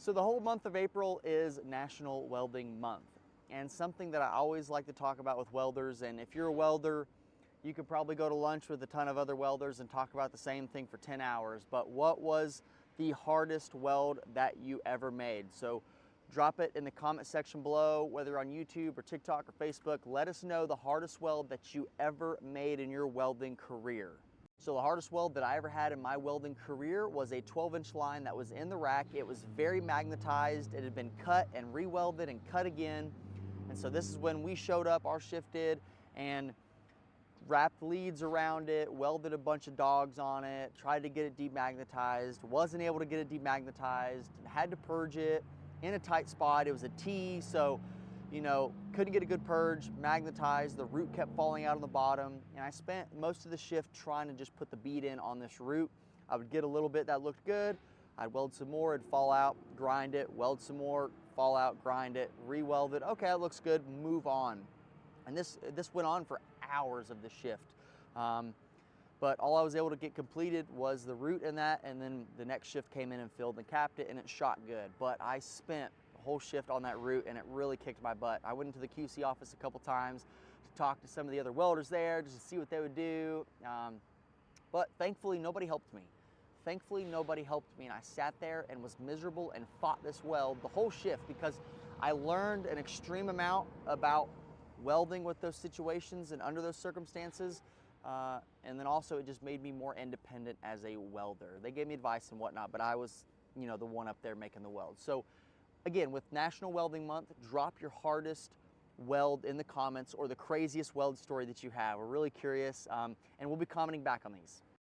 So the whole month of April is National Welding Month, and something that I always like to talk about with welders, and if you're a welder, you could probably go to lunch with a ton of other welders and talk about the same thing for 10 hours, but what was the hardest weld that you ever made? So drop it in the comment section below, whether on YouTube or TikTok or Facebook. Let us know the hardest weld that you ever made in your welding career. So the hardest weld that I ever had in my welding career was a 12-inch line that was in the rack. It was very magnetized. It had been cut and re-welded and cut again. And so this is when we showed up, our shift did, and wrapped leads around it, welded a bunch of dogs on it, tried to get it demagnetized, wasn't able to get it demagnetized, had to purge it in a tight spot. It was a T, so couldn't get a good purge, magnetized, the root kept falling out on the bottom, and I spent most of the shift trying to just put the bead in on this root. I would get a little bit that looked good, I'd weld some more, it'd fall out, grind it, weld some more, fall out, grind it, re-weld it, okay, that looks good, move on. And this went on for hours of the shift. But all I was able to get completed was the root in that, and then the next shift came in and filled and capped it, and it shot good. But I spent the whole shift on that root, and it really kicked my butt. I went into the QC office a couple times to talk to some of the other welders there, just to see what they would do. But thankfully, nobody helped me. Thankfully, nobody helped me, and I sat there and was miserable and fought this weld the whole shift because I learned an extreme amount about welding with those situations and under those circumstances. And then also it just made me more independent as a welder. They gave me advice and whatnot, but I was, the one up there making the weld. So again, with National Welding Month, drop your hardest weld in the comments or the craziest weld story that you have. We're really curious, and we'll be commenting back on these.